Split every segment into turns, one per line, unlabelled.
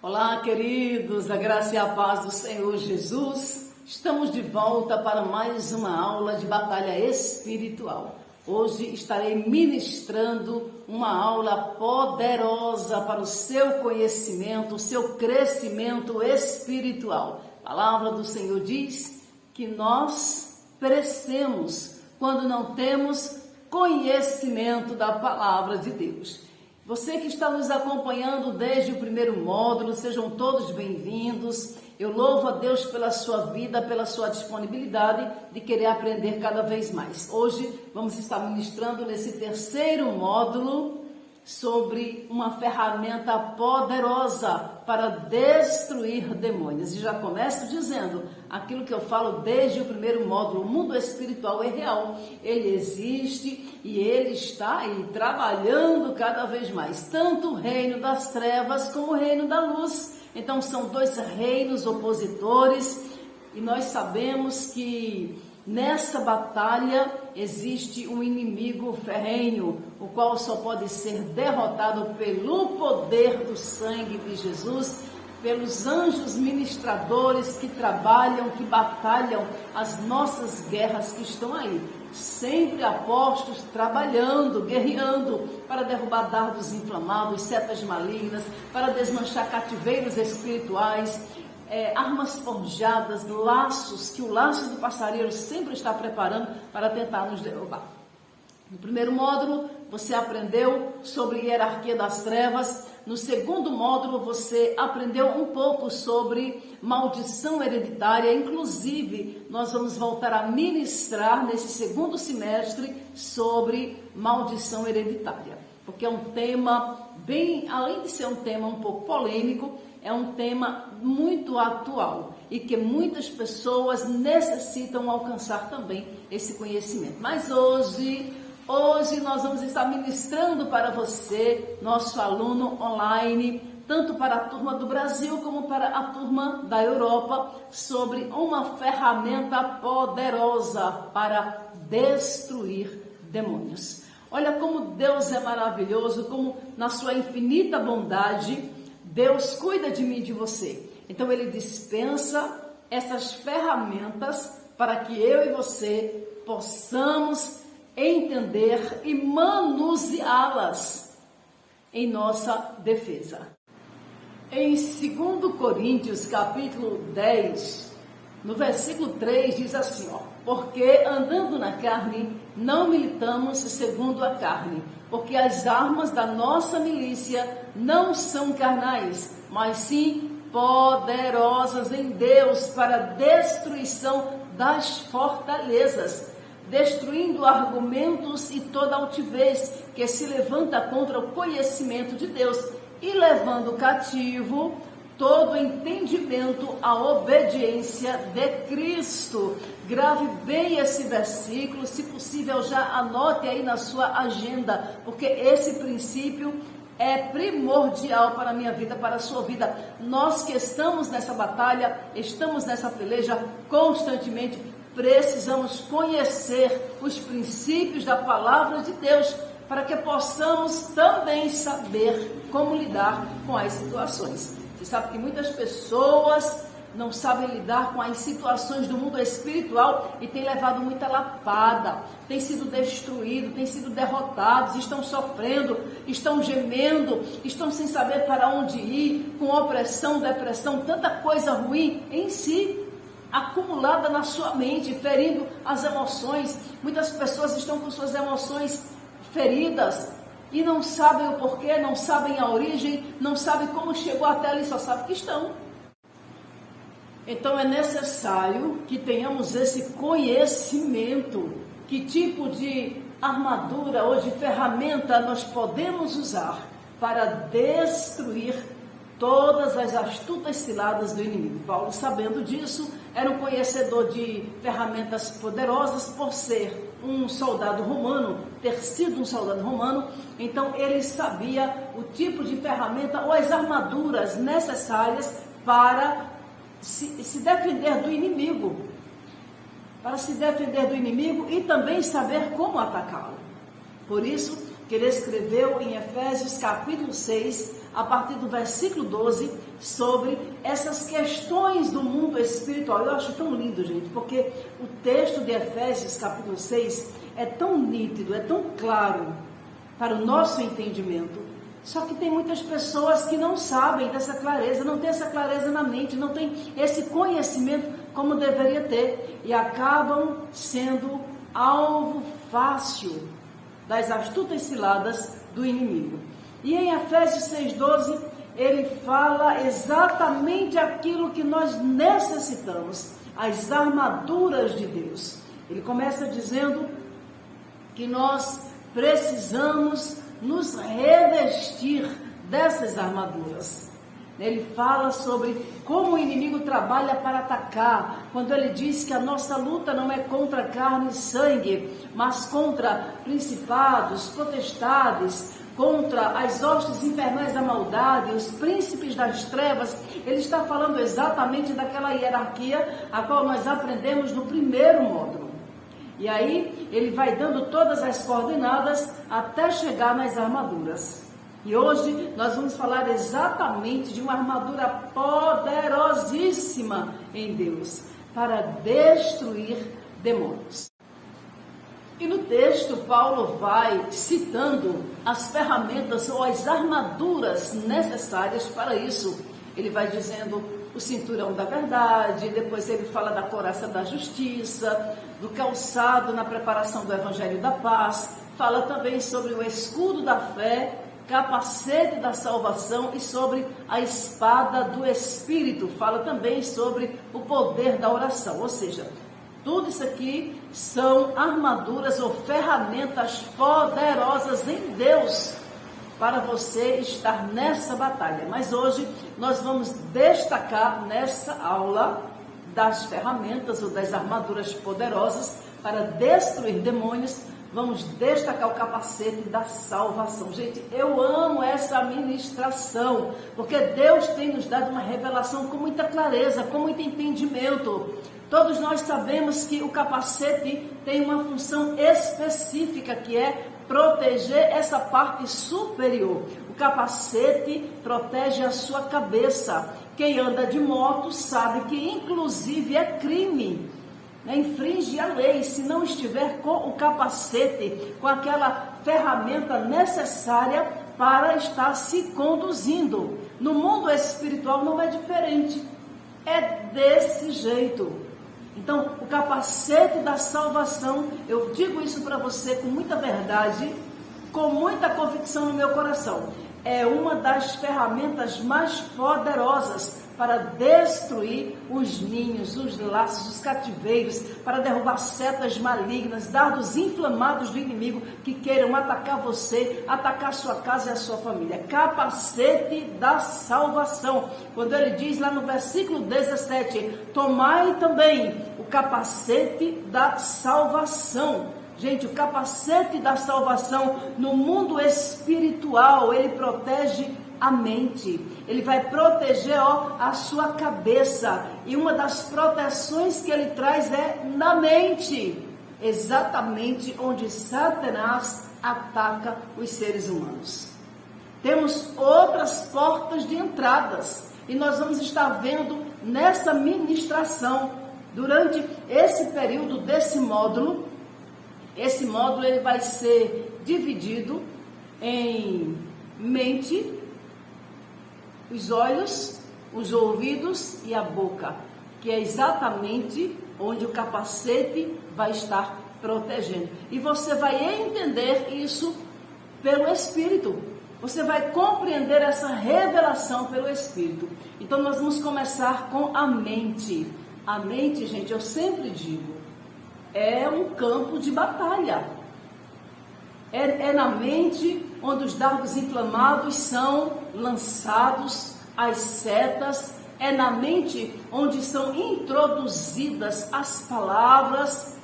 Olá, queridos, a graça e a paz do Senhor Jesus. Estamos de volta para mais uma aula de batalha espiritual. Hoje estarei ministrando uma aula poderosa para o seu conhecimento, o seu crescimento espiritual. A palavra do Senhor diz que nós perecemos quando não temos conhecimento da palavra de Deus. Você que está nos acompanhando desde o primeiro módulo, sejam todos bem-vindos. Eu louvo a Deus pela sua vida, pela sua disponibilidade de querer aprender cada vez mais. Hoje vamos estar ministrando nesse terceiro módulo sobre uma ferramenta poderosa para destruir demônios. E já começo dizendo aquilo que eu falo desde o primeiro módulo: o mundo espiritual é real, ele existe e ele está aí trabalhando cada vez mais, tanto o reino das trevas como o reino da luz. Então são dois reinos opositores e nós sabemos que nessa batalha existe um inimigo ferrenho, o qual só pode ser derrotado pelo poder do sangue de Jesus, pelos anjos ministradores que trabalham, que batalham as nossas guerras que estão aí, sempre apostos, trabalhando, guerreando para derrubar dardos inflamados, setas malignas, para desmanchar cativeiros espirituais, armas forjadas, laços, que o laço do passarinheiro sempre está preparando para tentar nos derrubar. No primeiro módulo, você aprendeu sobre hierarquia das trevas. No segundo módulo, você aprendeu um pouco sobre maldição hereditária. Inclusive, nós vamos voltar a ministrar nesse segundo semestre sobre maldição hereditária, porque é um tema além de ser um tema um pouco polêmico, é um tema muito atual e que muitas pessoas necessitam alcançar também esse conhecimento. Mas hoje nós vamos estar ministrando para você, nosso aluno online, tanto para a turma do Brasil como para a turma da Europa, sobre uma ferramenta poderosa para destruir demônios. Olha como Deus é maravilhoso, como na sua infinita bondade Deus cuida de mim e de você. Então ele dispensa essas ferramentas para que eu e você possamos entender e manuseá-las em nossa defesa. Em 2 Coríntios, capítulo 10, no versículo 3, diz assim, porque andando na carne, não militamos segundo a carne, porque as armas da nossa milícia não são carnais, mas sim poderosas em Deus para a destruição das fortalezas, destruindo argumentos e toda altivez que se levanta contra o conhecimento de Deus e levando cativo todo entendimento à obediência de Cristo. Grave bem esse versículo, se possível já anote aí na sua agenda, porque esse princípio é primordial para a minha vida, para a sua vida. Nós que estamos nessa batalha, estamos nessa peleja constantemente, precisamos conhecer os princípios da palavra de Deus, para que possamos também saber como lidar com as situações. Você sabe que muitas pessoas não sabem lidar com as situações do mundo espiritual e têm levado muita lapada, têm sido destruídos, têm sido derrotados, estão sofrendo, estão gemendo, estão sem saber para onde ir, com opressão, depressão, tanta coisa ruim em si, acumulada na sua mente, ferindo as emoções. Muitas pessoas estão com suas emoções feridas e não sabem o porquê, não sabem a origem, não sabem como chegou até ali, só sabem que estão. Então é necessário que tenhamos esse conhecimento, que tipo de armadura ou de ferramenta nós podemos usar para destruir todas as astutas ciladas do inimigo. Paulo, sabendo disso, era um conhecedor de ferramentas poderosas por ser um soldado romano, ter sido um soldado romano. Então ele sabia o tipo de ferramenta ou as armaduras necessárias para se defender do inimigo, e também saber como atacá-lo. Por isso que ele escreveu em Efésios capítulo 6, a partir do versículo 12, sobre essas questões do mundo espiritual. Eu acho tão lindo, gente, porque o texto de Efésios, capítulo 6, é tão nítido, é tão claro para o nosso entendimento. Só que tem muitas pessoas que não sabem dessa clareza, não tem essa clareza na mente, não tem esse conhecimento como deveria ter, e acabam sendo alvo fácil das astutas ciladas do inimigo. E em Efésios 6,12, ele fala exatamente aquilo que nós necessitamos, as armaduras de Deus. Ele começa dizendo que nós precisamos nos revestir dessas armaduras. Ele fala sobre como o inimigo trabalha para atacar, quando ele diz que a nossa luta não é contra carne e sangue, mas contra principados, potestades, contra as hostes infernais da maldade, os príncipes das trevas. Ele está falando exatamente daquela hierarquia a qual nós aprendemos no primeiro módulo. E aí ele vai dando todas as coordenadas até chegar nas armaduras. E hoje nós vamos falar exatamente de uma armadura poderosíssima em Deus para destruir demônios. E no texto, Paulo vai citando as ferramentas ou as armaduras necessárias para isso. Ele vai dizendo o cinturão da verdade, depois ele fala da couraça da justiça, do calçado na preparação do evangelho da paz, fala também sobre o escudo da fé, capacete da salvação e sobre a espada do Espírito. Fala também sobre o poder da oração, ou seja, tudo isso aqui são armaduras ou ferramentas poderosas em Deus para você estar nessa batalha. Mas hoje nós vamos destacar nessa aula das ferramentas ou das armaduras poderosas para destruir demônios. Vamos destacar o capacete da salvação. Gente, eu amo essa ministração, porque Deus tem nos dado uma revelação com muita clareza, com muito entendimento. Todos nós sabemos que o capacete tem uma função específica, que é proteger essa parte superior. O capacete protege a sua cabeça. Quem anda de moto sabe que inclusive é crime, infringe a lei se não estiver com o capacete, com aquela ferramenta necessária para estar se conduzindo. No mundo espiritual não é diferente, é desse jeito. Então, o capacete da salvação, eu digo isso para você com muita verdade, com muita convicção no meu coração, é uma das ferramentas mais poderosas para destruir os ninhos, os laços, os cativeiros, para derrubar setas malignas, dardos inflamados do inimigo que queiram atacar você, atacar a sua casa e a sua família. Capacete da salvação. Quando ele diz lá no versículo 17, tomai também o capacete da salvação. Gente, o capacete da salvação no mundo espiritual, ele protege a mente, ele vai proteger a sua cabeça, e uma das proteções que ele traz é na mente, exatamente onde Satanás ataca os seres humanos. Temos outras portas de entradas, e nós vamos estar vendo nessa ministração, durante esse período desse módulo. Esse módulo ele vai ser dividido em mente, os olhos, os ouvidos e a boca, que é exatamente onde o capacete vai estar protegendo. E você vai entender isso pelo Espírito. Você vai compreender essa revelação pelo Espírito. Então nós vamos começar com a mente. A mente, gente, eu sempre digo, é um campo de batalha. É na mente onde os dardos inflamados são lançados, as setas. É na mente onde são introduzidas as palavras.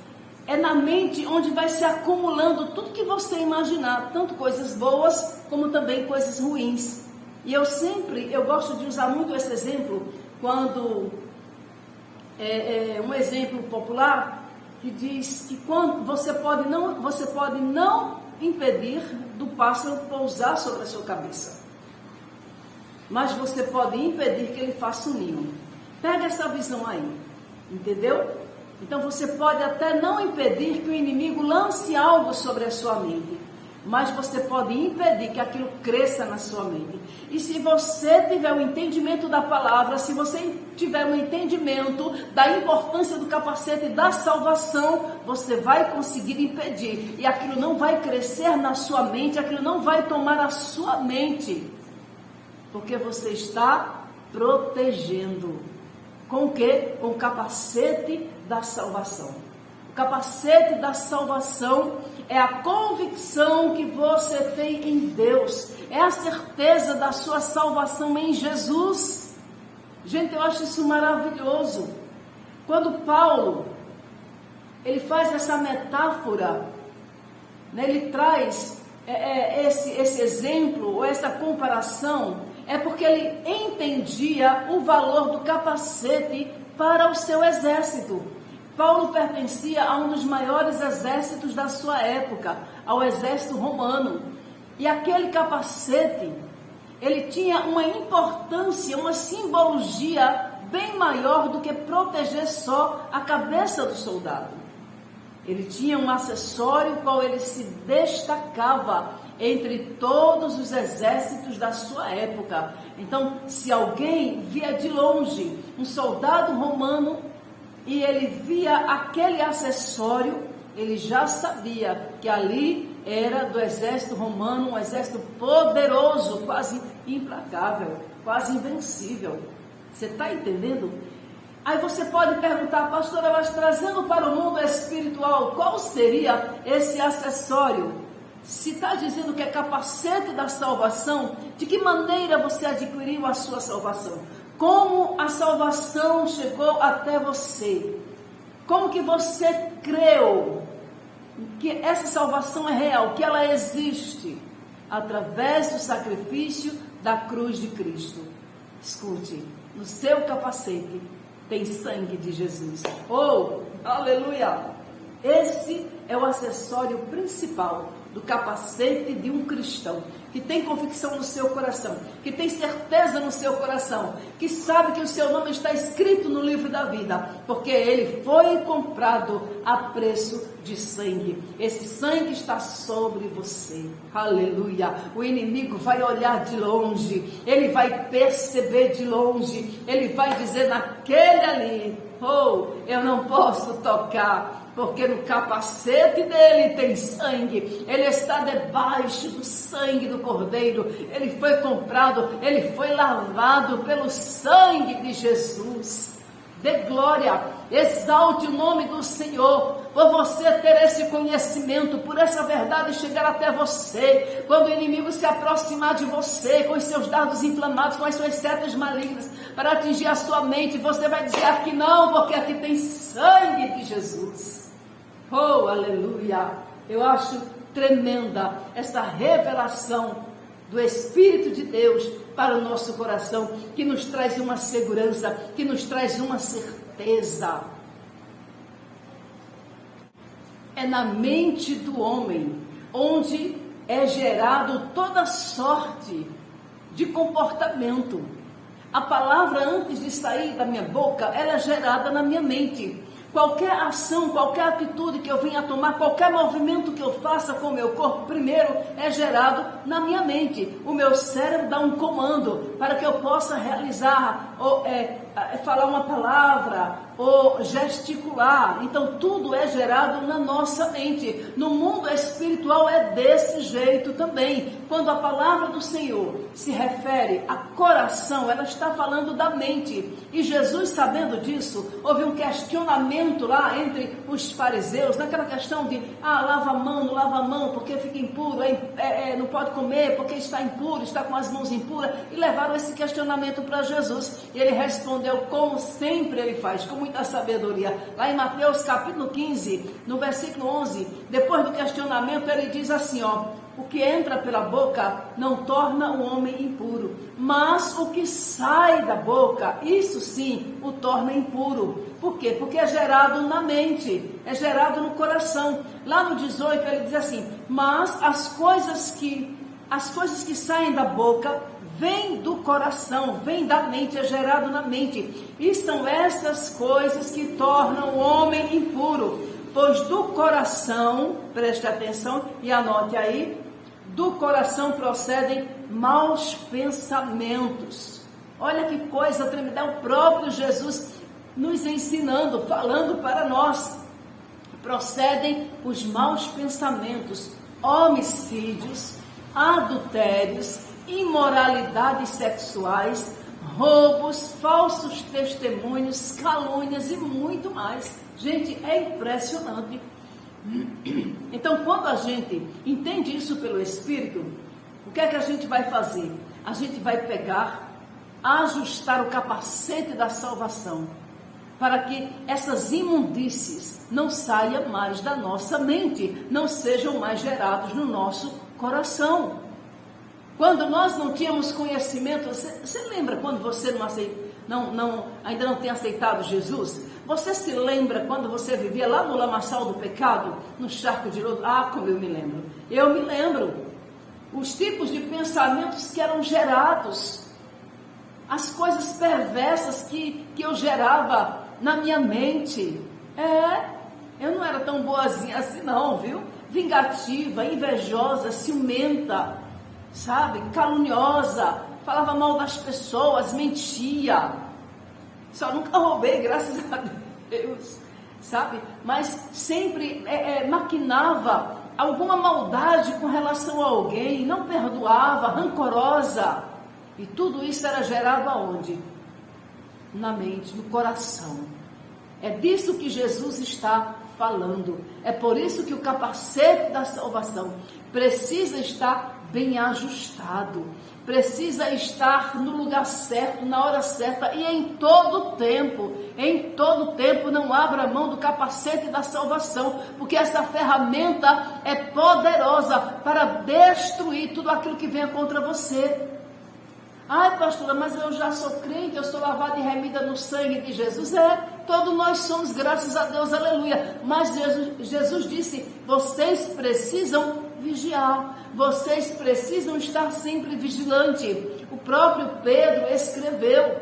É na mente onde vai se acumulando tudo que você imaginar, tanto coisas boas como também coisas ruins. E eu gosto de usar muito esse exemplo, quando um exemplo popular que diz que quando você pode não impedir do pássaro pousar sobre a sua cabeça. mas você pode impedir que ele faça um ninho. Pega essa visão aí, entendeu? Então você pode até não impedir que o inimigo lance algo sobre a sua mente, mas você pode impedir que aquilo cresça na sua mente. E se você tiver o entendimento da palavra, se você tiver o entendimento da importância do capacete da salvação, você vai conseguir impedir. E aquilo não vai crescer na sua mente, aquilo não vai tomar a sua mente, porque você está protegendo. Com o quê? Com o capacete da salvação. O capacete da salvação é a convicção que você tem em Deus, é a certeza da sua salvação em Jesus. Gente, eu acho isso maravilhoso. Quando Paulo, ele faz essa metáfora, né, ele traz esse exemplo, ou essa comparação, é porque ele entendia o valor do capacete para o seu exército. Paulo pertencia a um dos maiores exércitos da sua época, ao exército romano. E aquele capacete, ele tinha uma importância, uma simbologia bem maior do que proteger só a cabeça do soldado. Ele tinha um acessório qual ele se destacava entre todos os exércitos da sua época. Então, se alguém via de longe um soldado romano e ele via aquele acessório, ele já sabia que ali era do exército romano, um exército poderoso, quase implacável, quase invencível. Você está entendendo? Aí você pode perguntar, pastora, mas trazendo para o mundo espiritual, qual seria esse acessório? Se está dizendo que é capacete da salvação, de que maneira você adquiriu a sua salvação? Como a salvação chegou até você? Como que você creu que essa salvação é real, que ela existe? Através do sacrifício da cruz de Cristo. Escute, no seu capacete tem sangue de Jesus. Oh, aleluia! Esse é o acessório principal do capacete de um cristão, que tem convicção no seu coração, que tem certeza no seu coração, que sabe que o seu nome está escrito no livro da vida, porque ele foi comprado a preço de sangue. Esse sangue está sobre você. Aleluia! O inimigo vai olhar de longe, ele vai perceber de longe, ele vai dizer naquele ali, oh, eu não posso tocar, porque no capacete dele tem sangue, ele está debaixo do sangue do Cordeiro, ele foi comprado, ele foi lavado pelo sangue de Jesus. Dê glória, exalte o nome do Senhor, por você ter esse conhecimento, por essa verdade chegar até você. Quando o inimigo se aproximar de você, com os seus dardos inflamados, com as suas setas malignas, para atingir a sua mente, você vai dizer aqui não, porque aqui tem sangue de Jesus. Oh, aleluia! Eu acho tremenda essa revelação do Espírito de Deus para o nosso coração, que nos traz uma segurança, que nos traz uma certeza. É na mente do homem onde é gerado toda sorte de comportamento. A palavra, antes de sair da minha boca, ela é gerada na minha mente. Qualquer ação, qualquer atitude que eu venha a tomar, qualquer movimento que eu faça com o meu corpo, primeiro é gerado na minha mente. O meu cérebro dá um comando para que eu possa realizar, ou falar uma palavra, ou gesticular. Então tudo é gerado na nossa mente. No mundo espiritual é desse jeito também. Quando a palavra do Senhor se refere a coração, ela está falando da mente. E Jesus, sabendo disso, houve um questionamento lá entre os fariseus, naquela questão de, lava a mão, não lava a mão, porque fica impuro, não pode comer, porque está impuro, está com as mãos impuras, e levaram esse questionamento para Jesus. E ele respondeu como sempre ele faz, com muita sabedoria. Lá em Mateus capítulo 15, no versículo 11, depois do questionamento, ele diz assim, o que entra pela boca não torna o homem impuro, mas o que sai da boca, isso sim, o torna impuro. Por quê? Porque é gerado na mente, é gerado no coração. Lá no 18 ele diz assim, mas as coisas que saem da boca vem do coração, vem da mente, é gerado na mente. E são essas coisas que tornam o homem impuro. Pois do coração, preste atenção e anote aí, do coração procedem maus pensamentos. Olha que coisa tremenda, é o próprio Jesus nos ensinando, falando para nós. Procedem os maus pensamentos, homicídios, adultérios, imoralidades sexuais, roubos, falsos testemunhos, calúnias e muito mais. Gente, é impressionante. Então, quando a gente entende isso pelo Espírito, o que é que a gente vai fazer? A gente vai pegar, ajustar o capacete da salvação, para que essas imundícies não saiam mais da nossa mente, não sejam mais gerados no nosso coração. Quando nós não tínhamos conhecimento, você lembra quando você ainda não tem aceitado Jesus? Você se lembra quando você vivia lá no lamaçal do pecado, no charco de lodo? Ah, como eu me lembro. Eu me lembro. Os tipos de pensamentos que eram gerados, as coisas perversas que eu gerava na minha mente. Eu não era tão boazinha assim não, viu? Vingativa, invejosa, ciumenta, sabe? Caluniosa, falava mal das pessoas, mentia. Só nunca roubei, graças a Deus, sabe? Mas sempre maquinava alguma maldade com relação a alguém, não perdoava, rancorosa. E tudo isso era gerado aonde? Na mente, no coração. É disso que Jesus está falando. É por isso que o capacete da salvação precisa estar bem ajustado. Precisa estar no lugar certo, na hora certa e em todo tempo. Em todo tempo não abra mão do capacete da salvação, porque essa ferramenta é poderosa para destruir tudo aquilo que venha contra você. Ai, pastora, mas eu já sou crente, eu sou lavada e remida no sangue de Jesus. Todos nós somos, graças a Deus, aleluia. Mas Jesus disse, vocês precisam vigiar, vocês precisam estar sempre vigilantes. O próprio Pedro escreveu,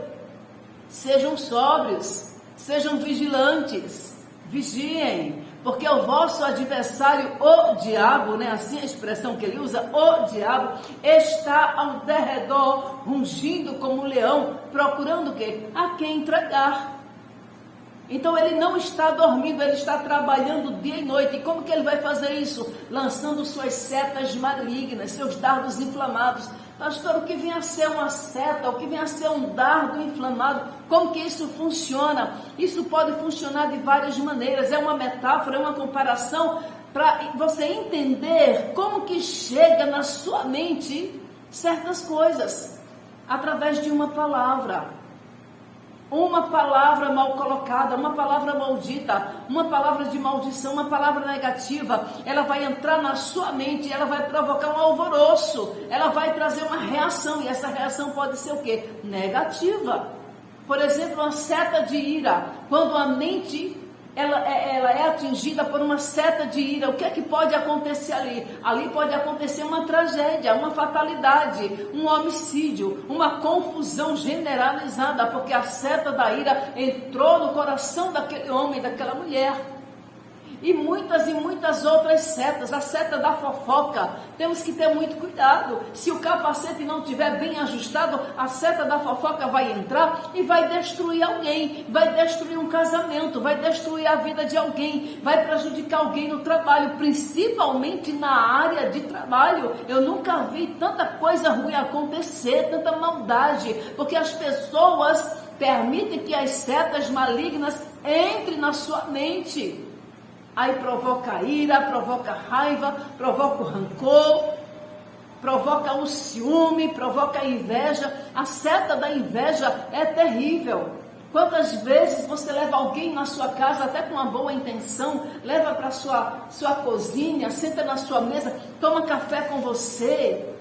sejam sóbrios, sejam vigilantes, vigiem, porque o vosso adversário, o diabo, né? Assim a expressão que ele usa, o diabo, está ao derredor, rugindo como um leão, procurando o quê? A quem entregar. Então ele não está dormindo, ele está trabalhando dia e noite. E como que ele vai fazer isso? Lançando suas setas malignas, seus dardos inflamados. Pastor, o que vem a ser uma seta, o que vem a ser um dardo inflamado, como que isso funciona? Isso pode funcionar de várias maneiras, é uma metáfora, é uma comparação, para você entender como que chega na sua mente certas coisas, através de uma palavra mal colocada, uma palavra maldita, uma palavra de maldição, uma palavra negativa, ela vai entrar na sua mente, ela vai provocar um alvoroço, ela vai trazer uma reação, e essa reação pode ser o quê? Negativa. Por exemplo, uma seta de ira, quando a mente ela é atingida por uma seta de ira, o que é que pode acontecer ali? Ali pode acontecer uma tragédia, uma fatalidade, um homicídio, uma confusão generalizada, porque a seta da ira entrou no coração daquele homem, daquela mulher. E muitas outras setas, a seta da fofoca, temos que ter muito cuidado. Se o capacete não estiver bem ajustado, a seta da fofoca vai entrar e vai destruir alguém, vai destruir um casamento, vai destruir a vida de alguém, vai prejudicar alguém no trabalho, principalmente na área de trabalho. Eu nunca vi tanta coisa ruim acontecer, tanta maldade, porque as pessoas permitem que as setas malignas entrem na sua mente. Aí provoca ira, provoca raiva, provoca o rancor, provoca o ciúme, provoca a inveja. A seta da inveja é terrível. Quantas vezes você leva alguém na sua casa, até com uma boa intenção, leva para sua cozinha, senta na sua mesa, toma café com você,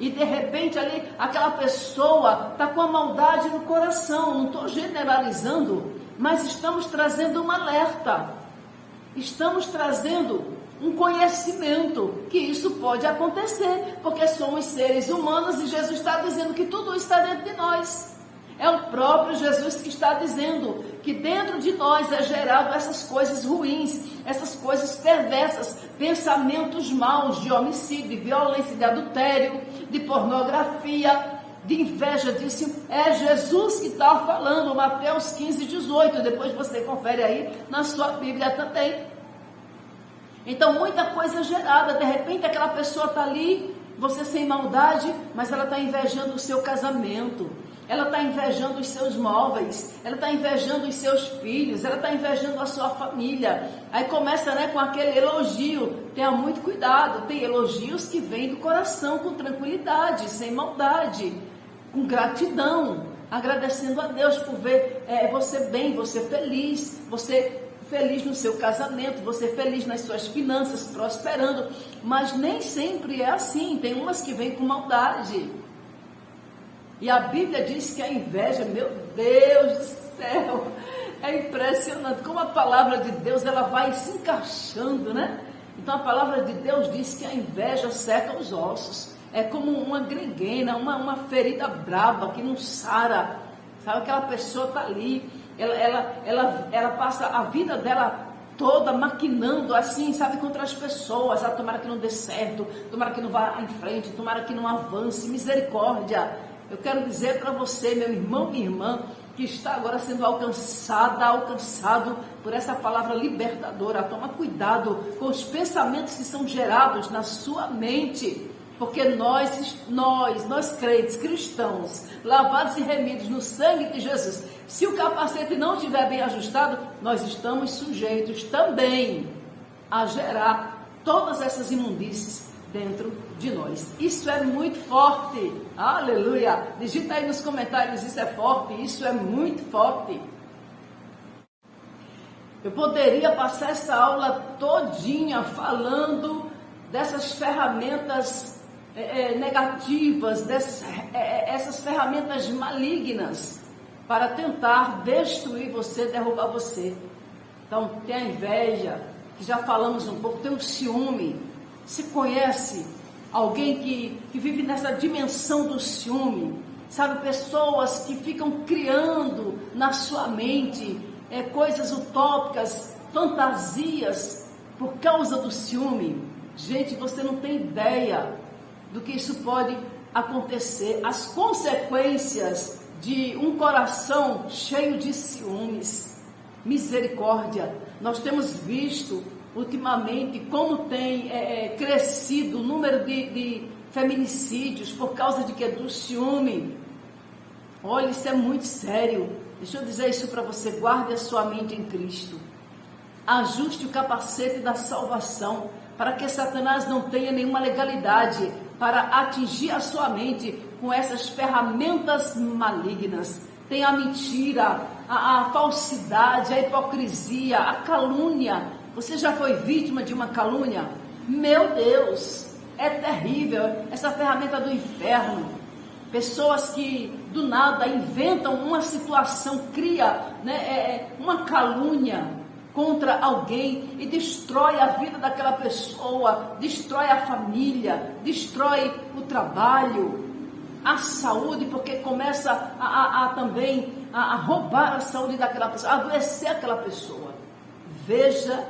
e de repente ali aquela pessoa está com a maldade no coração. Não estou generalizando, mas estamos trazendo um alerta. Estamos trazendo um conhecimento que isso pode acontecer, porque somos seres humanos e Jesus está dizendo que tudo está dentro de nós. É o próprio Jesus que está dizendo que dentro de nós é gerado essas coisas ruins, essas coisas perversas, pensamentos maus de homicídio, de violência, de adultério, de pornografia, de inveja, disso. É Jesus que está falando, Mateus 15, 18. Depois você confere aí na sua Bíblia também. Então, muita coisa gerada. De repente, aquela pessoa está ali, você sem maldade, mas ela está invejando o seu casamento. Ela está invejando os seus móveis, ela está invejando os seus filhos, ela está invejando a sua família. Aí começa, com aquele elogio. Tenha muito cuidado, tem elogios que vêm do coração, com tranquilidade, sem maldade, com gratidão, agradecendo a Deus por ver você bem, você feliz no seu casamento, você feliz nas suas finanças, prosperando. Mas nem sempre é assim, tem umas que vêm com maldade. E a Bíblia diz que a inveja, meu Deus do céu, é impressionante como a palavra de Deus ela vai se encaixando, Então a palavra de Deus diz que a inveja seca os ossos, é como uma grenguena, uma ferida braba que não sara, sabe? Aquela pessoa está ali, ela passa a vida dela toda maquinando assim, sabe, contra as pessoas. Tomara que não dê certo, tomara que não vá em frente, tomara que não avance, misericórdia. Eu quero dizer para você, meu irmão, minha irmã, que está agora sendo alcançado por essa palavra libertadora. Toma cuidado com os pensamentos que são gerados na sua mente, porque nós crentes, cristãos, lavados e remidos no sangue de Jesus, se o capacete não estiver bem ajustado, nós estamos sujeitos também a gerar todas essas imundícies dentro de nós. Isso é muito forte. Aleluia! Digita aí nos comentários, isso é forte, isso é muito forte. Eu poderia passar essa aula todinha falando dessas ferramentas negativas, essas ferramentas malignas para tentar destruir você, derrubar você. Então, tem a inveja, que já falamos um pouco, tem o ciúme. Você conhece alguém que vive nessa dimensão do ciúme? Sabe, pessoas que ficam criando na sua mente coisas utópicas, fantasias, por causa do ciúme. Gente, você não tem ideia do que isso pode acontecer. As consequências de um coração cheio de ciúmes. Misericórdia. Nós temos visto ultimamente como tem crescido o número de feminicídios por causa de quê? Do ciúme. Olha, isso é muito sério. Deixa eu dizer isso para você. Guarde a sua mente em Cristo. Ajuste o capacete da salvação para que Satanás não tenha nenhuma legalidade para atingir a sua mente com essas ferramentas malignas. Tem a mentira, a falsidade, a hipocrisia, a calúnia. Você já foi vítima de uma calúnia? Meu Deus, é terrível essa ferramenta do inferno. Pessoas que do nada inventam uma situação, cria uma calúnia contra alguém e destrói a vida daquela pessoa, destrói a família, destrói o trabalho, a saúde, porque começa também a roubar a saúde daquela pessoa, a adoecer aquela pessoa. Veja,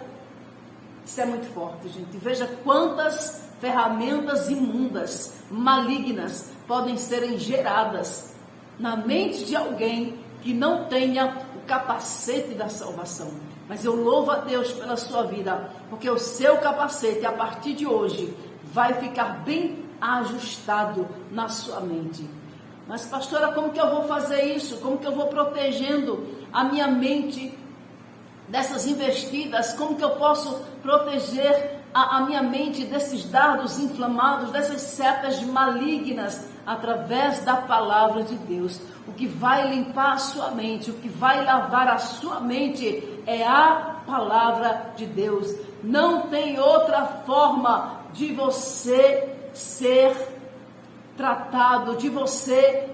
isso é muito forte, gente. Veja quantas ferramentas imundas, malignas, podem serem geradas na mente de alguém que não tenha o capacete da salvação. Mas eu louvo a Deus pela sua vida, porque o seu capacete, a partir de hoje, vai ficar bem ajustado na sua mente. Mas, pastora, como que eu vou fazer isso? Como que eu vou protegendo a minha mente dessas investidas? Como que eu posso proteger a minha mente desses dardos inflamados, dessas setas malignas? Através da palavra de Deus. O que vai limpar a sua mente, o que vai lavar a sua mente é a palavra de Deus. Não tem outra forma de você ser tratado, de você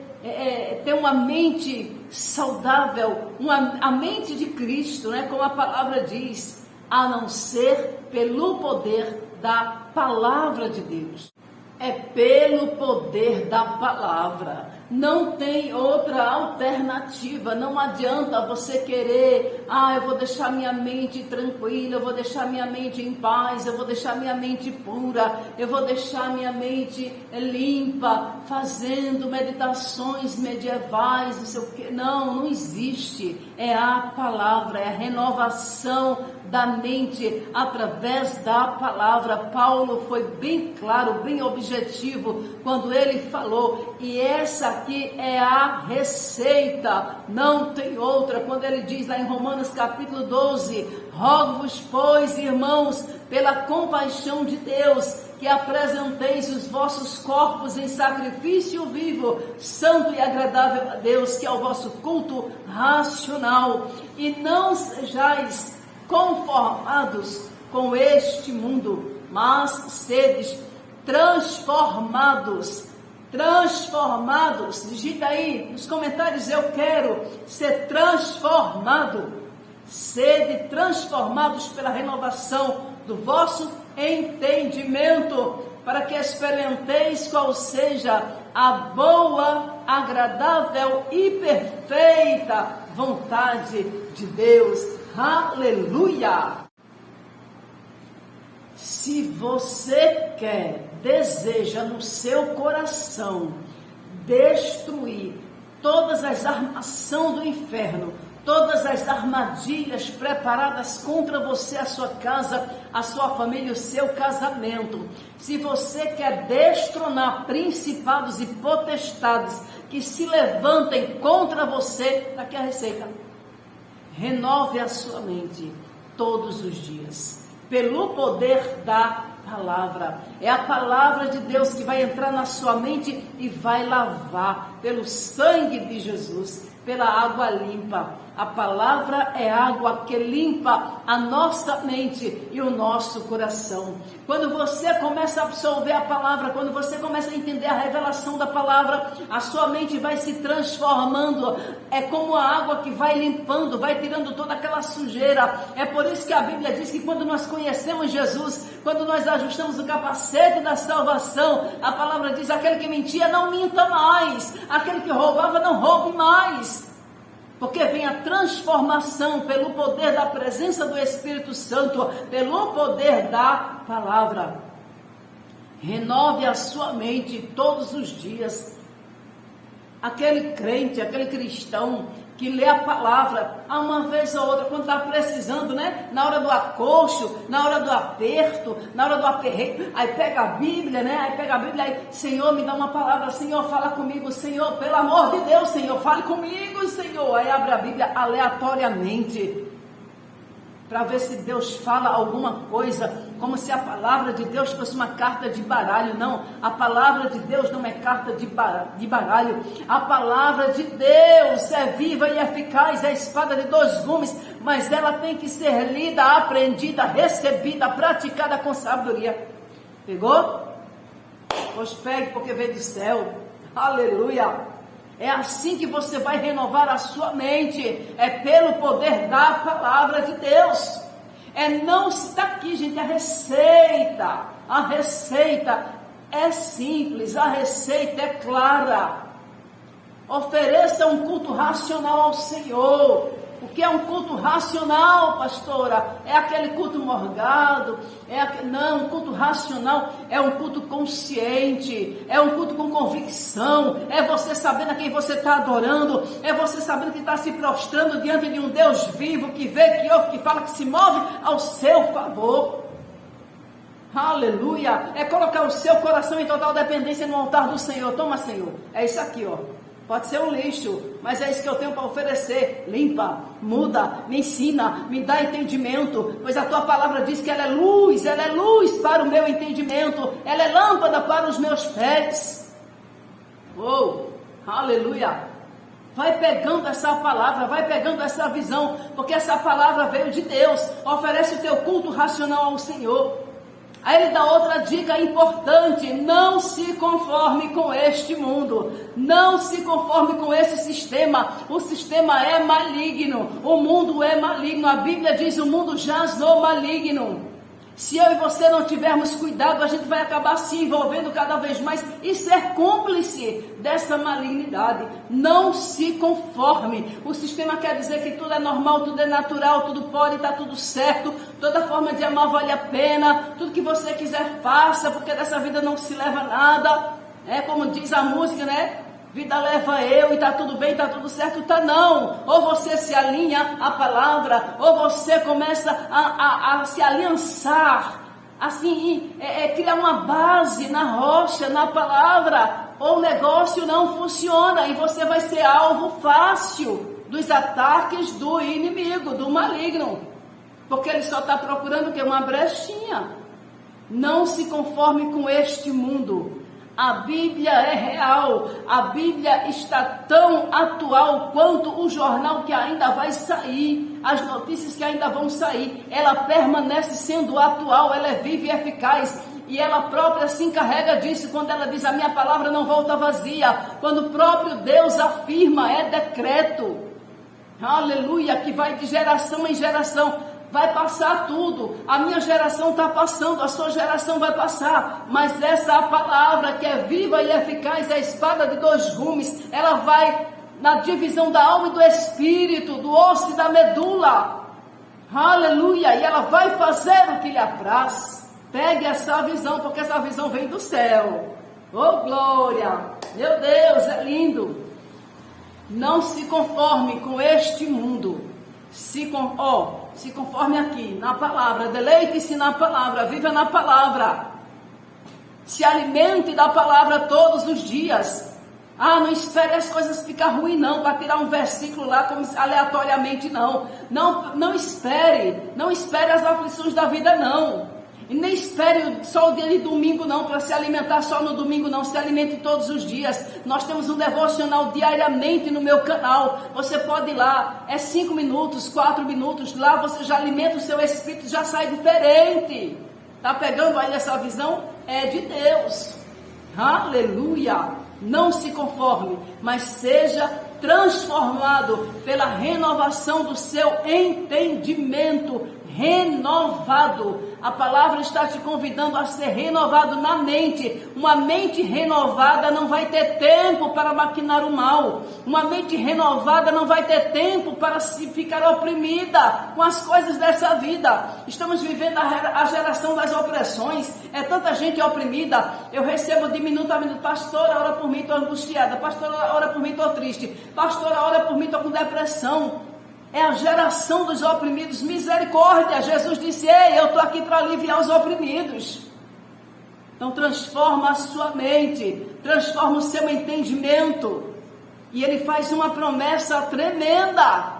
ter uma mente saudável, a mente de Cristo, como a palavra diz. a não ser pelo poder da palavra de Deus. É pelo poder da palavra. Não tem outra alternativa. Não adianta você querer, eu vou deixar minha mente tranquila, eu vou deixar minha mente em paz, eu vou deixar minha mente pura, eu vou deixar minha mente limpa, fazendo meditações medievais, não sei o quê. Não existe. É a palavra, é a renovação da mente através da palavra. Paulo foi bem claro, bem objetivo quando ele falou, e essa aqui é a receita, não tem outra, quando ele diz lá em Romanos capítulo 12, rogo-vos, pois, irmãos, pela compaixão de Deus, que apresenteis os vossos corpos em sacrifício vivo, santo e agradável a Deus, que é o vosso culto racional, e não sejais conformados com este mundo, mas sedes transformados, digita aí nos comentários, eu quero ser transformado, sede transformados pela renovação do vosso entendimento, para que experimenteis qual seja a boa, agradável e perfeita vontade de Deus. Aleluia! Se você deseja no seu coração destruir todas as armações do inferno, todas as armadilhas preparadas contra você, a sua casa, a sua família, o seu casamento, se você quer destronar principados e potestades que se levantem contra você, daqui a receita. Renove a sua mente todos os dias, pelo poder da palavra. É a palavra de Deus que vai entrar na sua mente e vai lavar pelo sangue de Jesus, pela água limpa. A palavra é água que limpa a nossa mente e o nosso coração. Quando você começa a absorver a palavra, quando você começa a entender a revelação da palavra, a sua mente vai se transformando. É como a água que vai limpando, vai tirando toda aquela sujeira. É por isso que a Bíblia diz que quando nós conhecemos Jesus, quando nós ajustamos o capacete da salvação, a palavra diz, aquele que mentia não minta mais, aquele que roubava não roube mais. Porque vem a transformação pelo poder da presença do Espírito Santo, pelo poder da palavra. Renove a sua mente todos os dias. Aquele crente, aquele cristão que lê a palavra uma vez ou outra, quando está precisando, né? Na hora do acolcho, na hora do aperto, na hora do aperreio, aí pega a Bíblia, né? Aí pega a Bíblia, aí, Senhor, me dá uma palavra, Senhor, fala comigo, Senhor, pelo amor de Deus, Senhor, fale comigo, Senhor. Aí abre a Bíblia aleatoriamente, para ver se Deus fala alguma coisa, como se a palavra de Deus fosse uma carta de baralho. Não, a palavra de Deus não é carta de baralho. A palavra de Deus é viva e eficaz, é a espada de dois gumes, mas ela tem que ser lida, aprendida, recebida, praticada com sabedoria. Pegou? Pois pegue, porque veio do céu. Aleluia! É assim que você vai renovar a sua mente, é pelo poder da palavra de Deus. Não está aqui, gente, a receita é simples, a receita é clara. Ofereça um culto racional ao Senhor. O que é um culto racional, pastora? É aquele culto morgado? Não, um culto racional é um culto consciente, é um culto com convicção, é você sabendo a quem você está adorando, é você sabendo que está se prostrando diante de um Deus vivo, que vê, que ouve, que fala, que se move ao seu favor. Aleluia! É colocar o seu coração em total dependência no altar do Senhor. Toma, Senhor, é isso aqui, ó. Pode ser um lixo, mas é isso que eu tenho para oferecer. Limpa, muda, me ensina, me dá entendimento, pois a tua palavra diz que ela é luz para o meu entendimento, ela é lâmpada para os meus pés. Aleluia! Vai pegando essa palavra, vai pegando essa visão, porque essa palavra veio de Deus. Oferece o teu culto racional ao Senhor. Aí ele dá outra dica importante: não se conforme com este mundo, não se conforme com esse sistema. O sistema é maligno, o mundo é maligno. A Bíblia diz: o mundo jaz no maligno. Se eu e você não tivermos cuidado, a gente vai acabar se envolvendo cada vez mais e ser cúmplice dessa malignidade. Não se conforme. O sistema quer dizer que tudo é normal, tudo é natural, tudo pode, está tudo certo. Toda forma de amar vale a pena. Tudo que você quiser, faça, porque dessa vida não se leva nada. É como diz a música, né? Vida leva eu e tá tudo bem, tá tudo certo, tá não. Ou você se alinha à palavra, ou você começa a se aliançar, assim, criar uma base na rocha, na palavra, ou o negócio não funciona e você vai ser alvo fácil dos ataques do inimigo, do maligno, porque ele só está procurando o quê? Uma brechinha. Não se conforme com este mundo. A Bíblia é real, a Bíblia está tão atual quanto o jornal que ainda vai sair, as notícias que ainda vão sair. Ela permanece sendo atual, ela é viva e eficaz. E ela própria se encarrega disso quando ela diz: a minha palavra não volta vazia. Quando o próprio Deus afirma, é decreto. Aleluia, que vai de geração em geração. Vai passar tudo, a minha geração está passando, a sua geração vai passar, mas essa palavra que é viva e eficaz, é a espada de dois gumes, ela vai na divisão da alma e do espírito, do osso e da medula, aleluia, e ela vai fazer o que lhe apraz. Pegue essa visão, porque essa visão vem do céu. Oh glória, meu Deus, é lindo. Não se conforme com este mundo. Se conforme aqui, na palavra, deleite-se na palavra, viva na palavra, se alimente da palavra todos os dias. Não espere as coisas ficar ruim não, para tirar um versículo lá como aleatoriamente não espere as aflições da vida não. E nem espere só o dia de domingo não, para se alimentar só no domingo não, se alimente todos os dias. Nós temos um devocional diariamente no meu canal, você pode ir lá, é 5 minutos, 4 minutos, lá você já alimenta o seu espírito, já sai diferente. Tá pegando aí essa visão? É de Deus. Aleluia! Não se conforme, mas seja transformado pela renovação do seu entendimento. Renovado. A palavra está te convidando a ser renovado na mente. Uma mente renovada não vai ter tempo para maquinar o mal. Uma mente renovada não vai ter tempo para se ficar oprimida com as coisas dessa vida. Estamos vivendo a geração das opressões. É tanta gente oprimida. Eu recebo de minuto a minuto: pastora, ora por mim, estou angustiada. Pastora, ora por mim, estou triste. Pastora, ora por mim, estou com depressão. É a geração dos oprimidos. Misericórdia. Jesus disse: ei, eu estou aqui para aliviar os oprimidos. Então transforma a sua mente, transforma o seu entendimento. E ele faz uma promessa tremenda.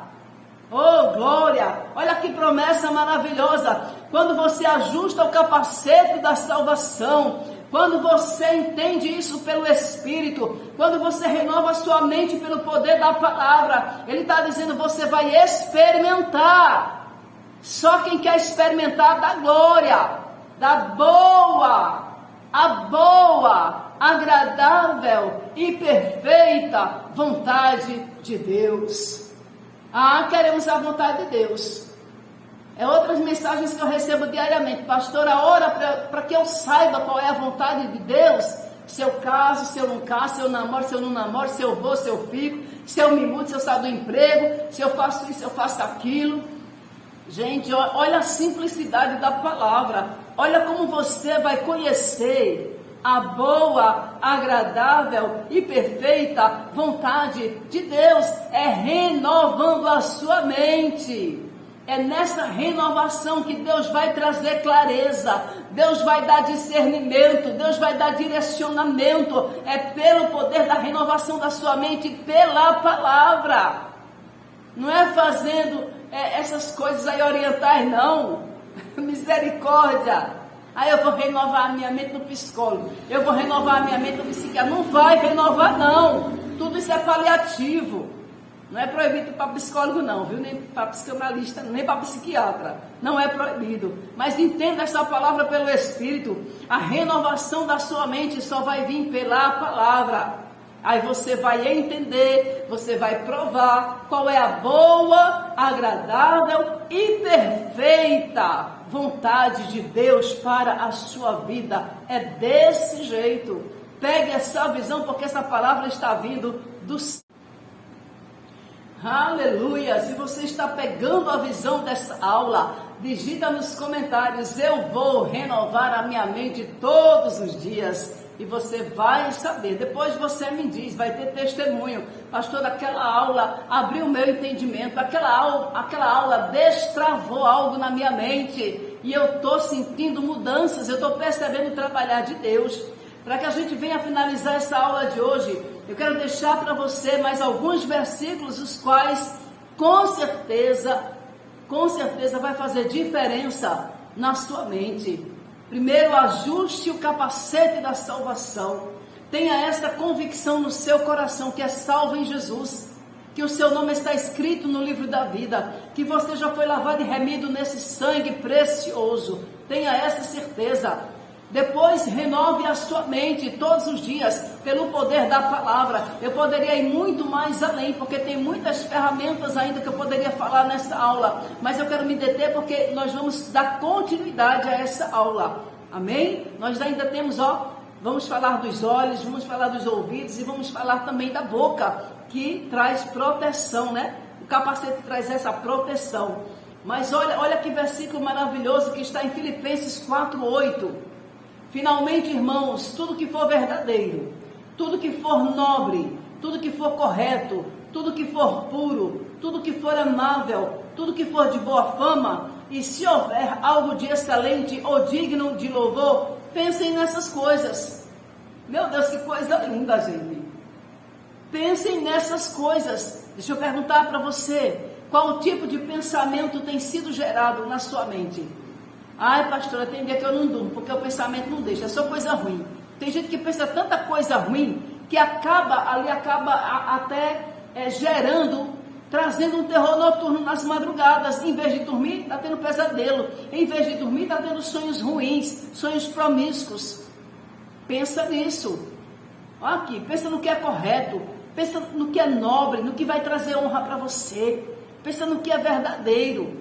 Oh glória, olha que promessa maravilhosa. Quando você ajusta o capacete da salvação, quando você entende isso pelo Espírito, quando você renova a sua mente pelo poder da palavra, ele está dizendo: você vai experimentar. Só quem quer experimentar da glória, da boa, agradável e perfeita vontade de Deus. Queremos a vontade de Deus. É outras mensagens que eu recebo diariamente: pastora, ora para que eu saiba qual é a vontade de Deus. Se eu caso, se eu não caso, se eu namoro, se eu não namoro, se eu vou, se eu fico, se eu me mudo, se eu saio do emprego, se eu faço isso, se eu faço aquilo. Gente, olha a simplicidade da palavra. Olha como você vai conhecer a boa, agradável e perfeita vontade de Deus. É renovando a sua mente. É nessa renovação que Deus vai trazer clareza, Deus vai dar discernimento, Deus vai dar direcionamento. É pelo poder da renovação da sua mente, pela palavra. Não é fazendo essas coisas aí orientais, não. Misericórdia. Aí eu vou renovar a minha mente no psicólogo, eu vou renovar a minha mente no psiquiatra. Não vai renovar não, tudo isso é paliativo. Não é proibido para psicólogo não, viu? Nem para psicanalista, nem para psiquiatra. Não é proibido. Mas entenda essa palavra pelo Espírito. A renovação da sua mente só vai vir pela palavra. Aí você vai entender, você vai provar qual é a boa, agradável e perfeita vontade de Deus para a sua vida. É desse jeito. Pegue essa visão, porque essa palavra está vindo do céu. Aleluia! Se você está pegando a visão dessa aula, digita nos comentários: eu vou renovar a minha mente todos os dias. E você vai saber. Depois você me diz, vai ter testemunho. Pastor, aquela aula abriu o meu entendimento. Aquela aula destravou algo na minha mente. E eu estou sentindo mudanças, eu estou percebendo o trabalhar de Deus. Para que a gente venha finalizar essa aula de hoje, eu quero deixar para você mais alguns versículos, os quais com certeza vai fazer diferença na sua mente. Primeiro, ajuste o capacete da salvação. Tenha essa convicção no seu coração que é salvo em Jesus, que o seu nome está escrito no livro da vida, que você já foi lavado e remido nesse sangue precioso. Tenha essa certeza. Depois, renove a sua mente todos os dias, pelo poder da palavra. Eu poderia ir muito mais além, porque tem muitas ferramentas ainda que eu poderia falar nessa aula. Mas eu quero me deter, porque nós vamos dar continuidade a essa aula. Amém? Nós ainda temos, vamos falar dos olhos, vamos falar dos ouvidos e vamos falar também da boca, que traz proteção, né? O capacete traz essa proteção. Mas olha que versículo maravilhoso que está em Filipenses 4:8. Finalmente, irmãos, tudo que for verdadeiro, tudo que for nobre, tudo que for correto, tudo que for puro, tudo que for amável, tudo que for de boa fama, e se houver algo de excelente ou digno de louvor, pensem nessas coisas. Meu Deus, que coisa linda, gente. Pensem nessas coisas. Deixa eu perguntar para você, qual tipo de pensamento tem sido gerado na sua mente? Ai, pastora, tem dia que eu não durmo, porque o pensamento não deixa, é só coisa ruim. Tem gente que pensa tanta coisa ruim, que acaba até gerando, trazendo um terror noturno nas madrugadas. Em vez de dormir, está tendo pesadelo. Em vez de dormir, está tendo sonhos ruins, sonhos promíscuos. Pensa nisso. Aqui, pensa no que é correto, pensa no que é nobre, no que vai trazer honra para você. Pensa no que é verdadeiro.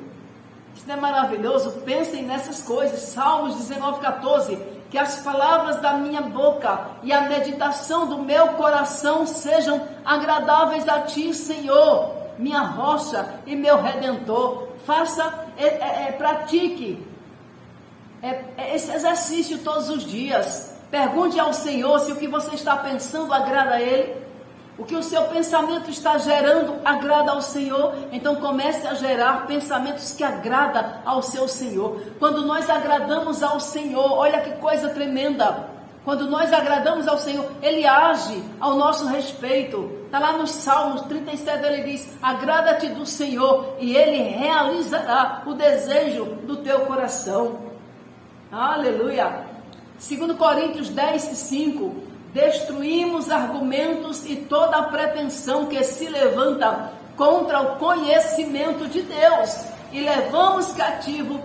Isso não é maravilhoso? Pensem nessas coisas. Salmos 19:14. Que as palavras da minha boca e a meditação do meu coração sejam agradáveis a ti, Senhor, minha rocha e meu redentor. Pratique esse exercício todos os dias. Pergunte ao Senhor se o que você está pensando agrada a Ele. O que o seu pensamento está gerando agrada ao Senhor, então comece a gerar pensamentos que agradam ao seu Senhor. Quando nós agradamos ao Senhor, olha que coisa tremenda. Quando nós agradamos ao Senhor, Ele age ao nosso respeito. Está lá nos Salmos 37, ele diz: agrada-te do Senhor e Ele realizará o desejo do teu coração. Aleluia. 2 Coríntios 10:5. Destruímos argumentos e toda a pretensão que se levanta contra o conhecimento de Deus e levamos cativo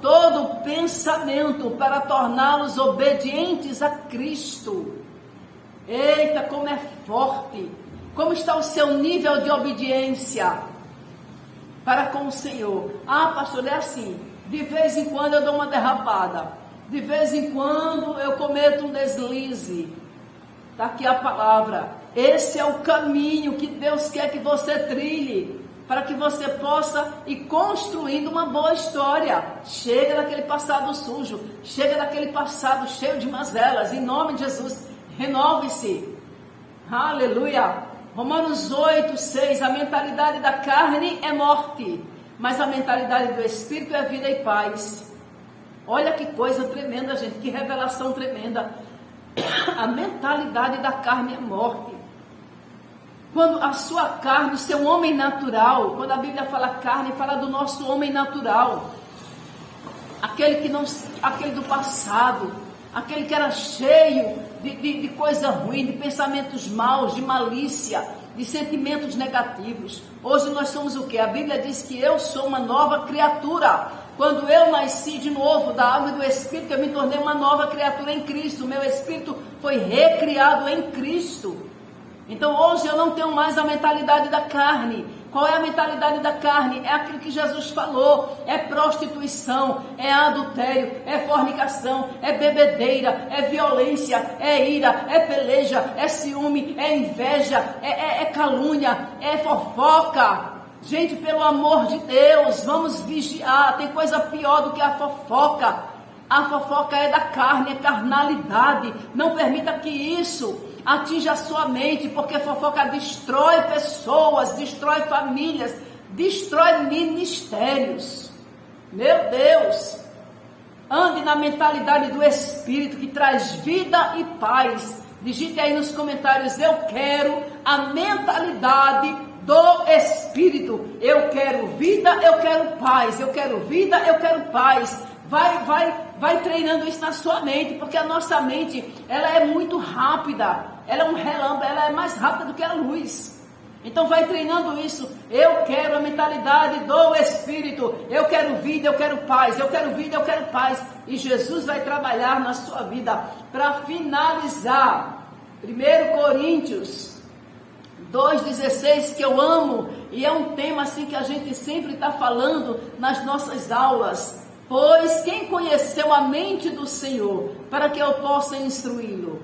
todo pensamento para torná-los obedientes a Cristo. Eita, como é forte! Como está o seu nível de obediência para com o Senhor? Ah, pastor, é assim, de vez em quando eu dou uma derrapada, de vez em quando eu cometo um deslize. Está aqui a palavra. Esse é o caminho que Deus quer que você trilhe, para que você possa ir construindo uma boa história. Chega daquele passado sujo, chega daquele passado cheio de mazelas. Em nome de Jesus, renove-se. Aleluia. Romanos 8:6. A mentalidade da carne é morte, mas a mentalidade do Espírito é vida e paz. Olha que coisa tremenda, gente, que revelação tremenda. A mentalidade da carne é morte. Quando a sua carne, o seu homem natural, quando a Bíblia fala carne, fala do nosso homem natural. Aquele do passado, aquele que era cheio de coisa ruim, de pensamentos maus, de malícia, de sentimentos negativos. Hoje nós somos o quê? A Bíblia diz que eu sou uma nova criatura. Quando eu nasci de novo da água e do Espírito, eu me tornei uma nova criatura em Cristo. O meu espírito foi recriado em Cristo. Então hoje eu não tenho mais a mentalidade da carne. Qual é a mentalidade da carne? É aquilo que Jesus falou, é prostituição, é adultério, é fornicação, é bebedeira, é violência, é ira, é peleja, é ciúme, é inveja, é calúnia, é fofoca. Gente, pelo amor de Deus, vamos vigiar, tem coisa pior do que a fofoca. A fofoca é da carne, é carnalidade. Não permita que isso atinja a sua mente, porque fofoca destrói pessoas, destrói famílias, destrói ministérios. Meu Deus, ande na mentalidade do Espírito que traz vida e paz. Digite aí nos comentários: eu quero a mentalidade do Espírito. Eu quero vida, eu quero paz. Eu quero vida, eu quero paz. Vai treinando isso na sua mente, porque a nossa mente, ela é muito rápida, ela é um relâmpago, ela é mais rápida do que a luz. Então vai treinando isso. Eu quero a mentalidade do Espírito, eu quero vida, eu quero paz, eu quero vida, eu quero paz. E Jesus vai trabalhar na sua vida. Para finalizar, 1 Coríntios 2,16, que eu amo, e é um tema assim que a gente sempre está falando nas nossas aulas. Pois quem conheceu a mente do Senhor, para que eu possa instruí-lo?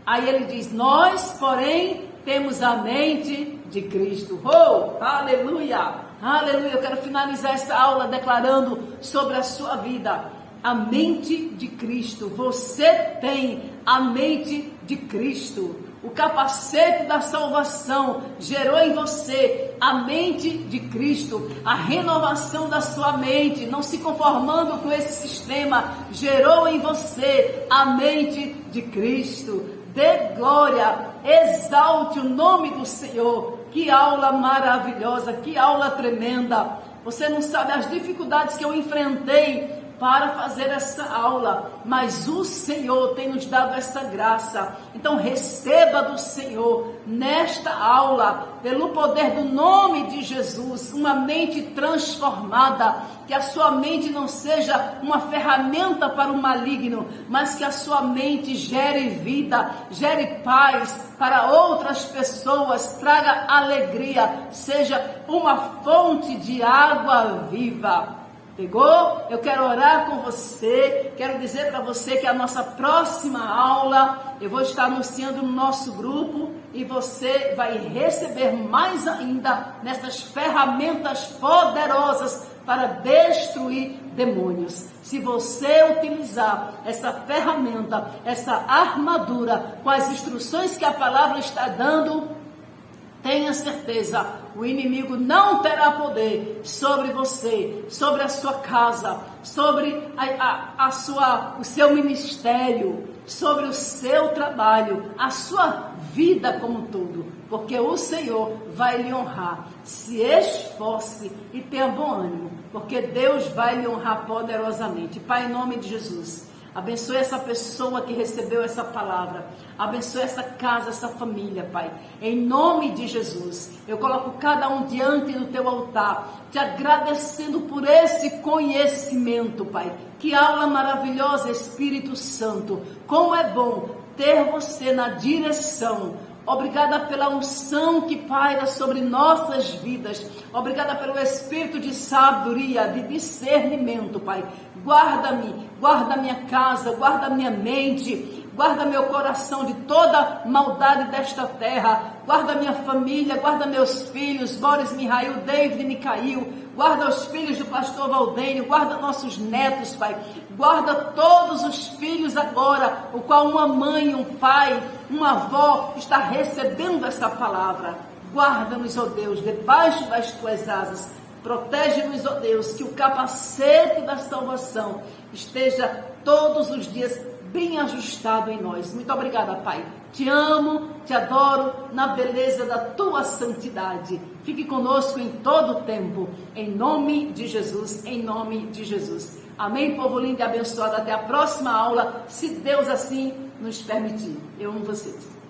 Aí ele diz: nós, porém, temos a mente de Cristo. Oh, aleluia, aleluia. Eu quero finalizar essa aula declarando sobre a sua vida a mente de Cristo. Você tem a mente de Cristo. O capacete da salvação gerou em você a mente de Cristo, a renovação da sua mente, não se conformando com esse sistema, gerou em você a mente de Cristo. Dê glória, exalte o nome do Senhor. Que aula maravilhosa, que aula tremenda. Você não sabe as dificuldades que eu enfrentei para fazer essa aula, mas o Senhor tem nos dado essa graça. Então receba do Senhor nesta aula, pelo poder do nome de Jesus, uma mente transformada, que a sua mente não seja uma ferramenta para o maligno, mas que a sua mente gere vida, gere paz para outras pessoas, traga alegria, seja uma fonte de água viva. Pegou? Eu quero orar com você, quero dizer para você que a nossa próxima aula eu vou estar anunciando no nosso grupo e você vai receber mais ainda nessas ferramentas poderosas para destruir demônios. Se você utilizar essa ferramenta, essa armadura com as instruções que a palavra está dando, tenha certeza, o inimigo não terá poder sobre você, sobre a sua casa, sobre o seu ministério, sobre o seu trabalho, a sua vida como um todo, porque o Senhor vai lhe honrar. Se esforce e tenha bom ânimo, porque Deus vai lhe honrar poderosamente. Pai, em nome de Jesus, abençoe essa pessoa que recebeu essa palavra. Abençoe essa casa, essa família, Pai. Em nome de Jesus, eu coloco cada um diante do teu altar, te agradecendo por esse conhecimento, Pai. Que aula maravilhosa, Espírito Santo. Como é bom ter você na direção. Obrigada pela unção que paira sobre nossas vidas. Obrigada pelo espírito de sabedoria, de discernimento, Pai. Guarda-me, guarda minha casa, guarda minha mente, guarda meu coração de toda maldade desta terra. Guarda minha família, guarda meus filhos, Boris, Mihail, David e Micael. Guarda os filhos do pastor Valdênio, guarda nossos netos, Pai. Guarda todos os filhos agora, o qual uma mãe, um pai, uma avó está recebendo essa palavra. Guarda-nos, ó Deus, debaixo das tuas asas. Protege-nos, ó Deus, que o capacete da salvação esteja todos os dias bem ajustado em nós. Muito obrigada, Pai. Te amo, te adoro na beleza da tua santidade. Fique conosco em todo o tempo. Em nome de Jesus, em nome de Jesus. Amém, povo lindo e abençoado. Até a próxima aula, se Deus assim nos permitir. Eu amo vocês.